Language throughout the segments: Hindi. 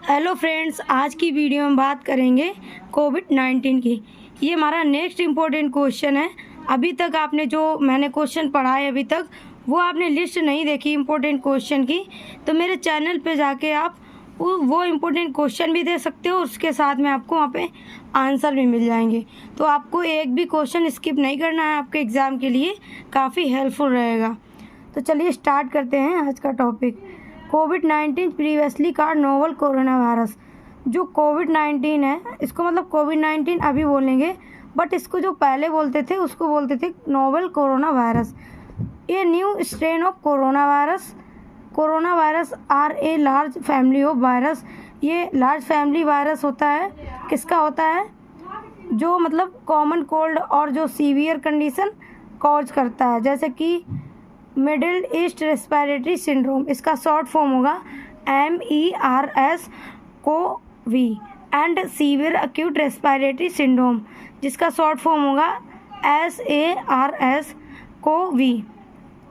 हेलो फ्रेंड्स, आज की वीडियो में बात करेंगे कोविड-19 की। ये हमारा नेक्स्ट इम्पोर्टेंट क्वेश्चन है। अभी तक आपने जो मैंने क्वेश्चन पढ़ा है अभी तक वो आपने लिस्ट नहीं देखी इम्पोर्टेंट क्वेश्चन की, तो मेरे चैनल पे जाके आप वो इम्पोर्टेंट क्वेश्चन भी दे सकते हो। उसके साथ में आपको वहाँ पे आंसर भी मिल जाएंगे, तो आपको एक भी क्वेश्चन स्किप नहीं करना है। आपके एग्ज़ाम के लिए काफ़ी हेल्पफुल रहेगा। तो चलिए स्टार्ट करते हैं आज का टॉपिक। कोविड-19 previously called novel corona virus. जो कोविड-19 है इसको मतलब कोविड-19 अभी बोलेंगे, बट इसको जो पहले बोलते थे उसको बोलते थे नोवल कोरोना वायरस। ये new strain of coronavirus. Coronavirus are a large family of virus. ये लार्ज फैमिली वायरस होता है। किसका होता है? जो मतलब कॉमन कोल्ड और जो सीवियर कंडीशन कॉज करता है, जैसे कि मिडिल ईस्ट रेस्पिरेटरी सिंड्रोम, इसका शॉर्ट फॉर्म होगा MERS CoV, and severe acute respiratory syndrome, जिसका शॉर्ट फॉर्म होगा SARS CoV,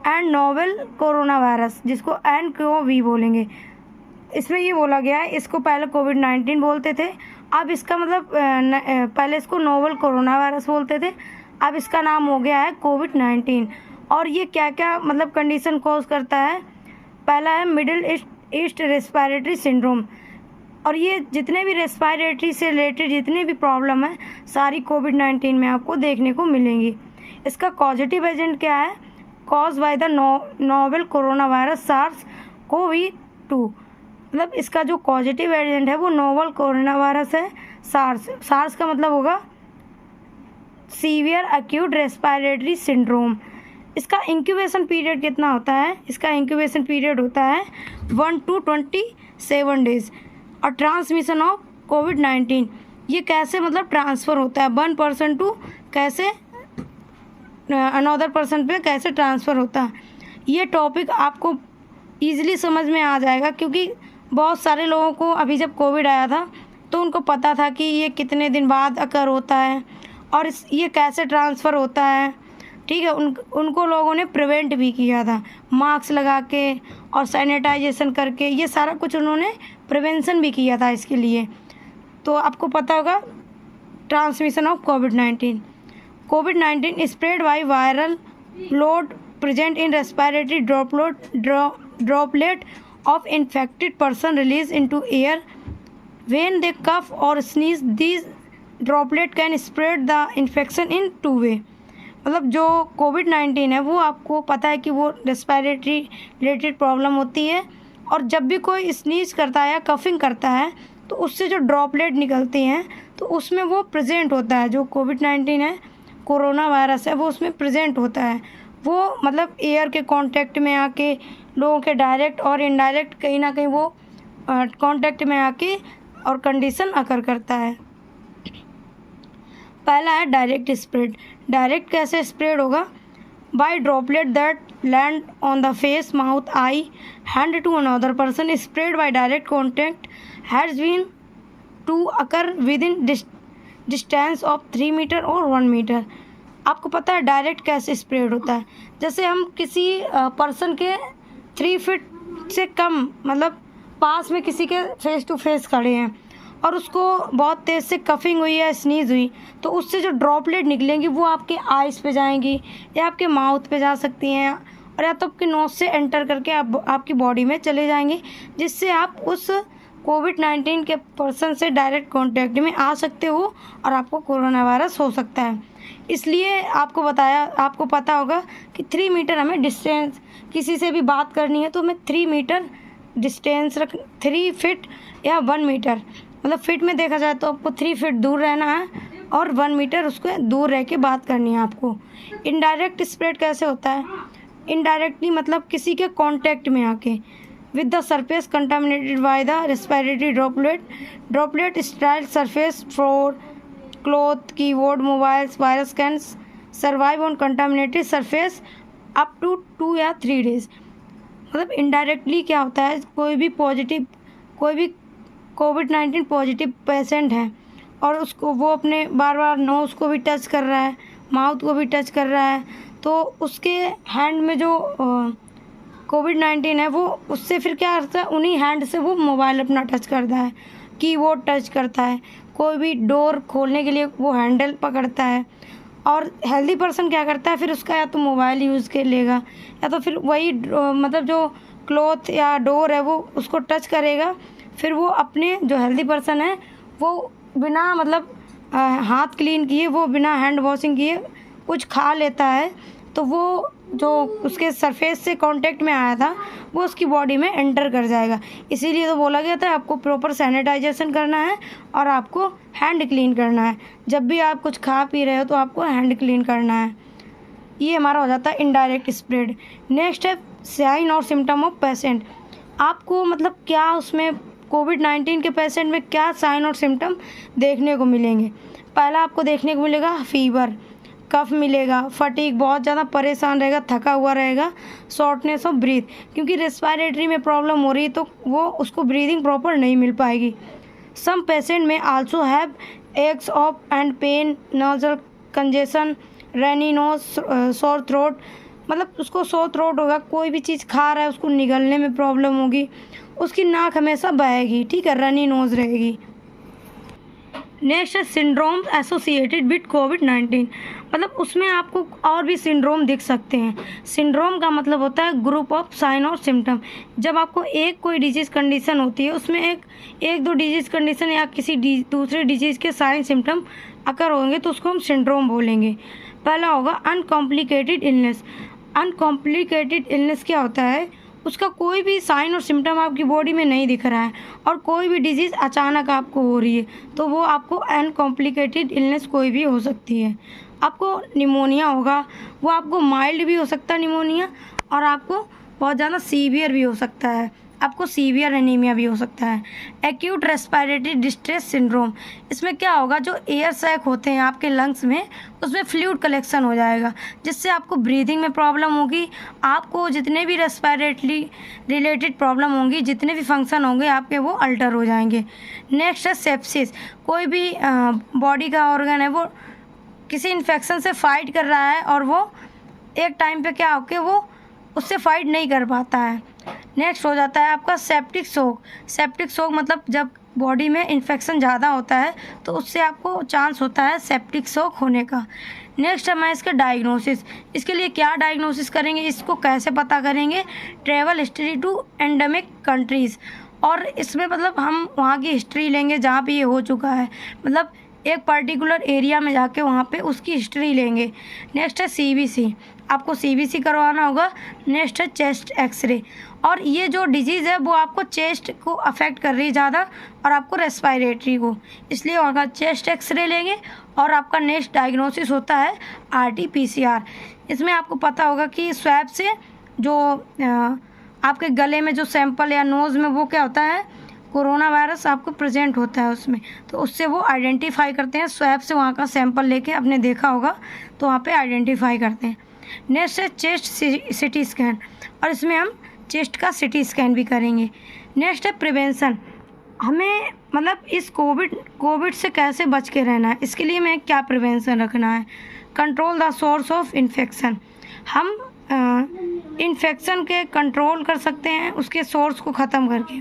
and novel corona virus, जिसको NCoV बोलेंगे। इसमें ये बोला गया है, इसको पहले कोविड-19 बोलते थे, अब इसका मतलब पहले इसको नोवेल कोरोना वायरस बोलते थे, अब इसका नाम हो गया है कोविड-19। और ये क्या क्या मतलब कंडीशन कॉज करता है? पहला है मिडिल ईस्ट रेस्पिरेटरी सिंड्रोम, और ये जितने भी रेस्पिरेटरी से रिलेटेड जितने भी प्रॉब्लम है सारी कोविड-19 में आपको देखने को मिलेंगी। इसका पॉजिटिव एजेंट क्या है? Cause by the novel corona virus SARS-CoV-2, मतलब इसका जो पॉजिटिव एजेंट है वो नोवेल कोरोना वायरस है। सार्स का मतलब होगा सीवियर एक्यूट रेस्पिरेटरी सिंड्रोम। इसका इंक्यूबेशन पीरियड कितना होता है? इसका इंक्यूबेशन पीरियड होता है 1 to 27 डेज। और ट्रांसमिशन ऑफ कोविड-19, ये कैसे मतलब ट्रांसफ़र होता है 1 पर्सन टू कैसे अनदर पर्सन पे कैसे ट्रांसफ़र होता है, ये टॉपिक आपको ईजिली समझ में आ जाएगा, क्योंकि बहुत सारे लोगों को अभी जब कोविड आया था तो उनको पता था कि ये कितने दिन बाद अकर होता है और ये कैसे ट्रांसफ़र होता है। ठीक है, उनको लोगों ने प्रिवेंट भी किया था, मास्क लगा के और सैनिटाइजेशन करके, ये सारा कुछ उन्होंने प्रिवेंशन भी किया था इसके लिए। तो आपको पता होगा transmission of covid. Covid spread by viral load present in respiratory droplet of infected person release into air when they कफ और sneeze. These droplet can spread the infection in 2 वे। मतलब जो कोविड-19 है वो आपको पता है कि वो रेस्पिरेटरी रिलेटेड प्रॉब्लम होती है, और जब भी कोई स्नीज करता है या कफिंग करता है तो उससे जो ड्रॉपलेट निकलती हैं तो उसमें वो प्रेजेंट होता है। जो कोविड-19 है कोरोना वायरस है वो उसमें प्रेजेंट होता है। वो मतलब एयर के कांटेक्ट में आके लोगों के डायरेक्ट और इनडायरेक्ट कहीं ना कहीं वो कांटेक्ट में आके और कंडीशन अकर करता है। पहला है डायरेक्ट स्प्रेड। डायरेक्ट कैसे स्प्रेड होगा? By droplet that land on the face, mouth, eye, hand to another person. Spread by direct contact has been to occur within distance of 3 metre और 1 मीटर। आपको पता है डायरेक्ट कैसे स्प्रेड होता है? जैसे हम किसी पर्सन के 3 फीट से कम मतलब पास में किसी के फेस टू फेस खड़े हैं और उसको बहुत तेज़ से कफिंग हुई या स्नीज हुई, तो उससे जो ड्रॉपलेट निकलेंगी वो आपके आइज़ पे जाएंगी या आपके माउथ पे जा सकती हैं, और या तो आपके नोज़ से एंटर करके आपकी बॉडी में चले जाएंगे, जिससे आप उस कोविड-19 के पर्सन से डायरेक्ट कांटेक्ट में आ सकते हो और आपको कोरोना वायरस हो सकता है। इसलिए आपको पता होगा कि 3 मीटर हमें डिस्टेंस, किसी से भी बात करनी है तो हमें 3 मीटर डिस्टेंस 3 फीट या 1 मीटर, मतलब फिट में देखा जाए तो आपको 3 फीट दूर रहना है और 1 मीटर उसको दूर रह के बात करनी है आपको। इनडायरेक्ट स्प्रेड कैसे होता है? इनडायरेक्टली मतलब किसी के कांटेक्ट में आके with the surface contaminated by the respiratory droplet style surface floor, cloth, keyboard, mobiles. Virus can survive on contaminated surface up to 2 या 3 डेज। मतलब इनडायरेक्टली क्या होता है? कोई भी कोविड-19 पॉजिटिव पेशेंट है और उसको वो अपने बार बार नोज़ को भी टच कर रहा है, माउथ को भी टच कर रहा है, तो उसके हैंड में जो कोविड-19 है वो उससे फिर क्या करता है, उन्हीं हैंड से वो मोबाइल अपना टच करता है, कीबोर्ड टच करता है, कोई भी डोर खोलने के लिए वो हैंडल पकड़ता है। और हेल्दी पर्सन क्या करता है, फिर उसका या तो मोबाइल यूज़ कर लेगा या तो फिर वही मतलब जो क्लॉथ या डोर है वो उसको टच करेगा। फिर वो अपने जो हेल्दी पर्सन है वो बिना मतलब हाथ क्लीन किए, वो बिना हैंड वॉशिंग किए कुछ खा लेता है, तो वो जो उसके सरफेस से कांटेक्ट में आया था वो उसकी बॉडी में एंटर कर जाएगा। इसीलिए तो बोला गया था आपको प्रॉपर सैनिटाइजेशन करना है और आपको हैंड क्लीन करना है। जब भी आप कुछ खा पी रहे हो तो आपको हैंड क्लीन करना है। ये हमारा हो जाता है इनडायरेक्ट स्प्रेड। नेक्स्ट है साइन और सिम्टम ऑफ पेशेंट। आपको मतलब क्या उसमें कोविड-19 के पेशेंट में क्या साइन और सिम्टम देखने को मिलेंगे। पहला आपको देखने को मिलेगा फीवर, कफ मिलेगा, फटीग, बहुत ज़्यादा परेशान रहेगा, थका हुआ रहेगा, शॉर्टनेस ऑफ ब्रीथ, क्योंकि रेस्पिरेटरी में प्रॉब्लम हो रही है तो वो उसको ब्रीदिंग प्रॉपर नहीं मिल पाएगी। सम पेशेंट में also have aches of and pain, nasal congestion, runny nose, sore throat, मतलब उसको सोर थ्रोट होगा, कोई भी चीज़ खा रहा है उसको निगलने में प्रॉब्लम होगी, उसकी नाक हमेशा बहेगी, ठीक है, रनी नोज रहेगी। नेक्स्ट है सिंड्रोम एसोसिएटेड विद कोविड-19, मतलब उसमें आपको और भी सिंड्रोम दिख सकते हैं। सिंड्रोम का मतलब होता है ग्रुप ऑफ साइन और सिम्टम। जब आपको एक कोई डिजीज़ कंडीशन होती है उसमें एक दो डिजीज़ कंडीशन या किसी दूसरे डिजीज़ के साइन सिम्टम अकर होंगे तो उसको हम सिंड्रोम बोलेंगे। पहला होगा अनकॉम्प्लिकेटेड इलनेस। अनकॉम्प्लिकेटेड इलनेस क्या होता है, उसका कोई भी साइन और सिम्टम आपकी बॉडी में नहीं दिख रहा है और कोई भी डिजीज़ अचानक आपको हो रही है तो वो आपको अनकॉम्प्लिकेटेड इलनेस कोई भी हो सकती है। आपको निमोनिया होगा, वो आपको माइल्ड भी हो सकता है निमोनिया और आपको बहुत ज़्यादा सीवियर भी हो सकता है, आपको सीवियर एनीमिया भी हो सकता है। एक्यूट रेस्पिरेटरी डिस्ट्रेस सिंड्रोम, इसमें क्या होगा, जो एयर सैक होते हैं आपके लंग्स में उसमें फ्लूइड कलेक्शन हो जाएगा जिससे आपको ब्रीदिंग में प्रॉब्लम होगी, आपको जितने भी रेस्पिरेटरी रिलेटेड प्रॉब्लम होंगी, जितने भी फंक्शन होंगे आपके वो अल्टर हो जाएंगे। नेक्स्ट है सेप्सिस, कोई भी बॉडी का ऑर्गन है वो किसी इन्फेक्शन से फाइट कर रहा है और वो एक टाइम पे क्या होके वो उससे फाइट नहीं कर पाता है। नेक्स्ट हो जाता है आपका सेप्टिक शॉक। सेप्टिक शॉक मतलब जब बॉडी में इन्फेक्शन ज़्यादा होता है तो उससे आपको चांस होता है सेप्टिक शॉक होने का। नेक्स्ट है मैं इसका डायग्नोसिस, इसके लिए क्या डायग्नोसिस करेंगे, इसको कैसे पता करेंगे, travel history to endemic countries, और इसमें मतलब हम वहाँ की हिस्ट्री लेंगे जहाँ पे ये हो चुका है, मतलब एक पर्टिकुलर एरिया में जाके वहाँ पे उसकी हिस्ट्री लेंगे। नेक्स्ट है सीबीसी, आपको सीबीसी करवाना होगा। नेक्स्ट है चेस्ट एक्सरे, और ये जो डिजीज़ है वो आपको चेस्ट को अफेक्ट कर रही है ज़्यादा और आपको रेस्पिरेटरी को, इसलिए वहाँ चेस्ट एक्सरे लेंगे। और आपका नेक्स्ट डायग्नोसिस होता है RT-PCR। इसमें आपको पता होगा कि स्वैब से जो आपके गले में जो सैंपल या नोज़ में वो क्या होता है, कोरोना वायरस आपको प्रेजेंट होता है उसमें, तो उससे वो आइडेंटिफाई करते हैं, स्वैब से वहाँ का सैंपल लेके आपने देखा होगा तो वहाँ पे आइडेंटिफाई करते हैं। नेक्स्ट है चेस्ट सिटी स्कैन, और इसमें हम चेस्ट का सिटी स्कैन भी करेंगे। नेक्स्ट है प्रिवेंशन, हमें मतलब इस कोविड से कैसे बच के रहना है, इसके लिए हमें क्या प्रिवेंशन रखना है। Control the source of infection, हम इन्फेक्शन के कंट्रोल कर सकते हैं उसके सोर्स को ख़त्म करके,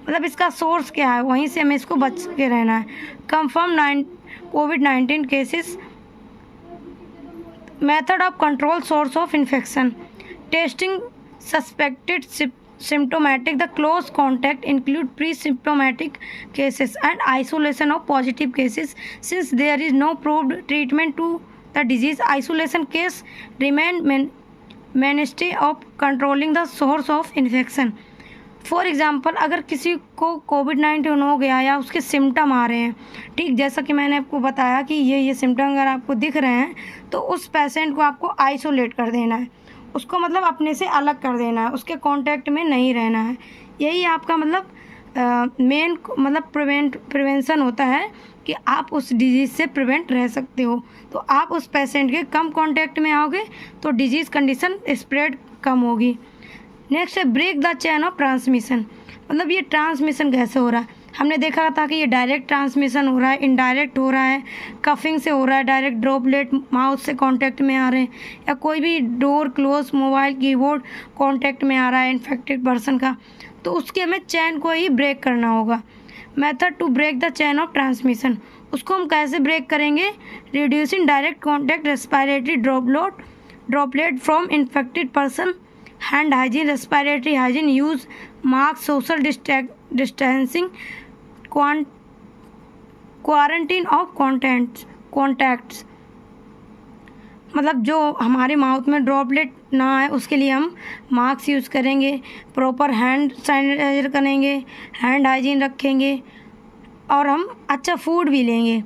मतलब इसका सोर्स क्या है वहीं से हमें इसको बच के रहना है। Confirm covid cases, method of control source of infection, testing suspected symptomatic, the close contact include pre-symptomatic cases and isolation of positive cases. Since there is no proved treatment to the disease, isolation case remain mainstay of controlling the source of infection. For example अगर किसी को कोविड-19 हो गया या उसके सिम्टम आ रहे हैं, ठीक, जैसा कि मैंने आपको बताया कि ये सिम्टम अगर आपको दिख रहे हैं तो उस पेशेंट को आपको आइसोलेट कर देना है, उसको मतलब अपने से अलग कर देना है, उसके कांटेक्ट में नहीं रहना है। यही आपका मतलब मेन मतलब प्रिवेंशन होता है कि आप उस डिजीज़ से प्रिवेंट रह सकते हो। तो आप उस पेशेंट के कम कांटेक्ट में आओगे तो डिजीज़ कंडीशन स्प्रेड कम होगी। नेक्स्ट है break the chain of transmission, मतलब ये ट्रांसमिशन कैसे हो रहा है, हमने देखा था कि ये डायरेक्ट ट्रांसमिशन हो रहा है, इनडायरेक्ट हो रहा है, कफिंग से हो रहा है, डायरेक्ट ड्रॉपलेट माउथ से कांटेक्ट में आ रहे हैं, या कोई भी door close, mobile, keyboard contact में आ रहा है इन्फेक्टेड पर्सन का, तो उसके हमें चैन को ही ब्रेक करना होगा। Method to break the chain of transmission, उसको हम कैसे ब्रेक करेंगे? Reducing direct contact respiratory droplet from infected person, hand hygiene, respiratory hygiene, use mask, social distancing, quarantine of contacts. मतलब जो हमारे माउथ में ड्रॉपलेट ना आए उसके लिए हम मास्क यूज़ करेंगे, प्रॉपर हैंड सैनिटाइजर करेंगे, हैंड हाइजीन रखेंगे, और हम अच्छा फूड भी लेंगे।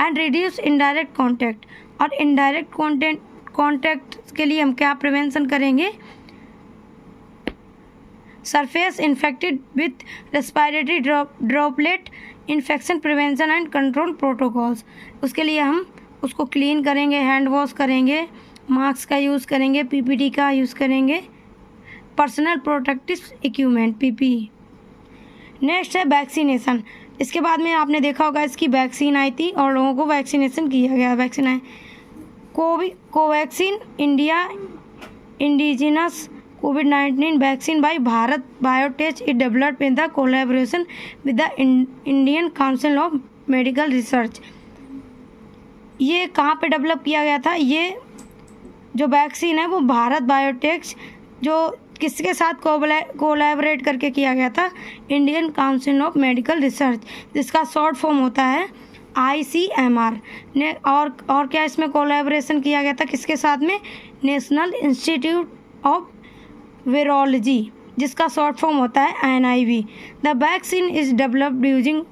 एंड रिड्यूस इनडायरेक्ट कॉन्टैक्ट, और इनडायरेक्ट कॉन्टैक्ट के लिए हम क्या प्रिवेंशन करेंगे? Surface infected with respiratory droplet infection prevention and control protocols, उसके लिए हम उसको क्लीन करेंगे, हैंड वॉश करेंगे, मास्क का यूज़ करेंगे, पीपीटी का यूज़ करेंगे, personal protective equipment PPE. Next है वैक्सीनेशन। इसके बाद में आपने देखा होगा इसकी वैक्सीन आई थी और लोगों को वैक्सीनेशन किया गया। वैक्सीन आए Covaxin India indigenous COVID-19 vaccine by Bharat Biotech is developed in the collaboration with the Indian Council of Medical Research. ये कहाँ पे डेवलप किया गया था? ये जो वैक्सीन है वो भारत बायोटेक जो किसके साथ कोलैबोरेट करके किया गया था? Indian Council of Medical research, जिसका शॉर्ट फॉर्म होता है ICMR ने। और क्या इसमें कोलैबोरेशन किया गया था किसके साथ में? नेशनल इंस्टीट्यूट ऑफ वायरोलॉजी, जिसका शॉर्ट फॉर्म होता है NIV। The vaccine is developed using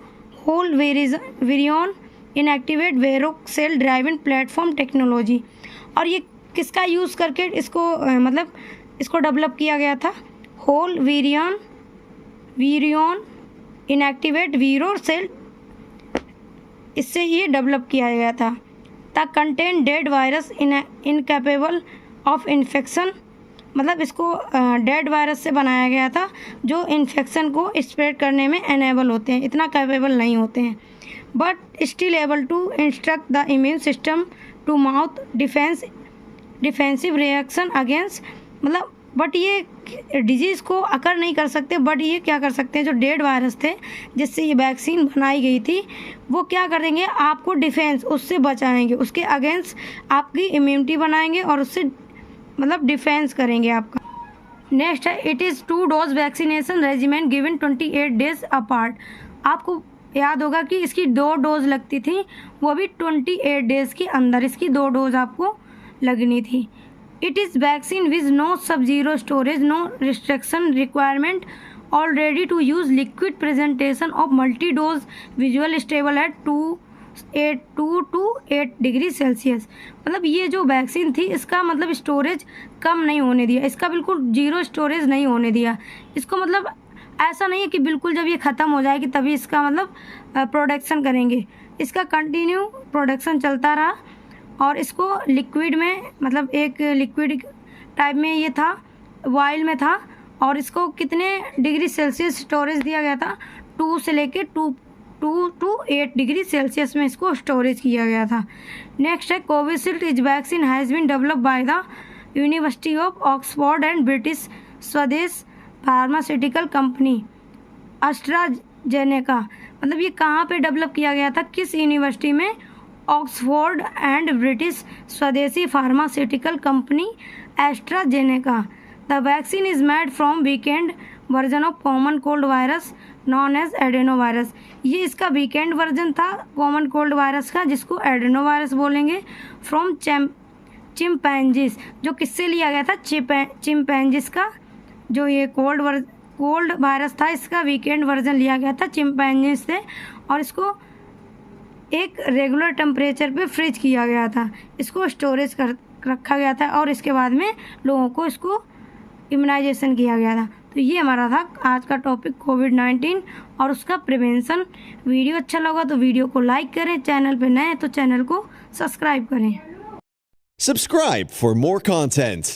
whole virion inactivate Vero cell driven platform technology. और ये किसका यूज़ करके इसको डेवलप किया गया था? होल विरियन इनएक्टिवेट वीरो सेल, इससे ये डेवलप किया गया था। The content dead virus incapable of infection, मतलब इसको डेड वायरस से बनाया गया था जो इन्फेक्शन को स्प्रेड करने में एनेबल होते हैं, इतना कैपेबल नहीं होते हैं, but still able to instruct the immune system to mouth defensive reaction against, मतलब बट ये डिजीज़ को अकर नहीं कर सकते, बट ये क्या कर सकते हैं? जो डेड वायरस थे जिससे ये वैक्सीन बनाई गई थी वो क्या करेंगे? आपको डिफेंस उससे बचाएंगे, उसके अगेंस्ट आपकी इम्यूनिटी बनाएंगे और उससे डिफेंस करेंगे आपका। नेक्स्ट है it is 2 dose vaccination regiment given 28 days apart. आपको याद होगा कि इसकी 2 डोज लगती थी, वो भी 28 डेज़ के अंदर इसकी 2 डोज आपको लगनी थी। It is vaccine with no sub zero storage, no restriction requirement, already to use liquid presentation of multi dose, visual stable at 2 to 8 degree Celsius. मतलब ये जो वैक्सीन थी इसका स्टोरेज कम नहीं होने दिया, इसका बिल्कुल जीरो स्टोरेज नहीं होने दिया। इसको ऐसा नहीं है कि बिल्कुल जब ये ख़त्म हो जाएगी तभी इसका प्रोडक्शन करेंगे, इसका कंटिन्यू प्रोडक्शन चलता रहा। और इसको लिक्विड में एक लिक्विड टाइप में ये था, वाइल में था, और इसको कितने डिग्री सेल्सियस स्टोरेज दिया गया था? 2 से लेके 2 to 8 डिग्री सेल्सियस में इसको स्टोरेज किया गया था। नेक्स्ट है Covishield is vaccine has been developed by the University of Oxford and British Swedish pharmaceutical company AstraZeneca. ये कहाँ पे डेवलप किया गया था? किस यूनिवर्सिटी में? Oxford and British Swedish pharmaceutical company AstraZeneca. The vaccine is made from weakened version of common cold virus known as adenovirus. ये इसका वीकेंड वर्जन था कॉमन कोल्ड वायरस का, जिसको एडेनो वायरस बोलेंगे। फ्रॉम चिम्पैंजीज, जो किससे लिया गया था? चिम्पैंजीज का जो ये कोल्ड वायरस था इसका वीकेंड वर्जन लिया गया था चिम्पैंजीज से, और इसको एक रेगुलर टेम्परेचर पे फ्रीज किया गया था, इसको स्टोरेज कर रखा गया था, और इसके बाद में लोगों को इसको इम्यूनाइजेशन किया गया था। तो ये हमारा था आज का टॉपिक कोविड-19 और उसका प्रिवेंशन। वीडियो अच्छा लगा तो वीडियो को लाइक करें, चैनल पे नए हैं तो चैनल को सब्सक्राइब करें। Subscribe for more content.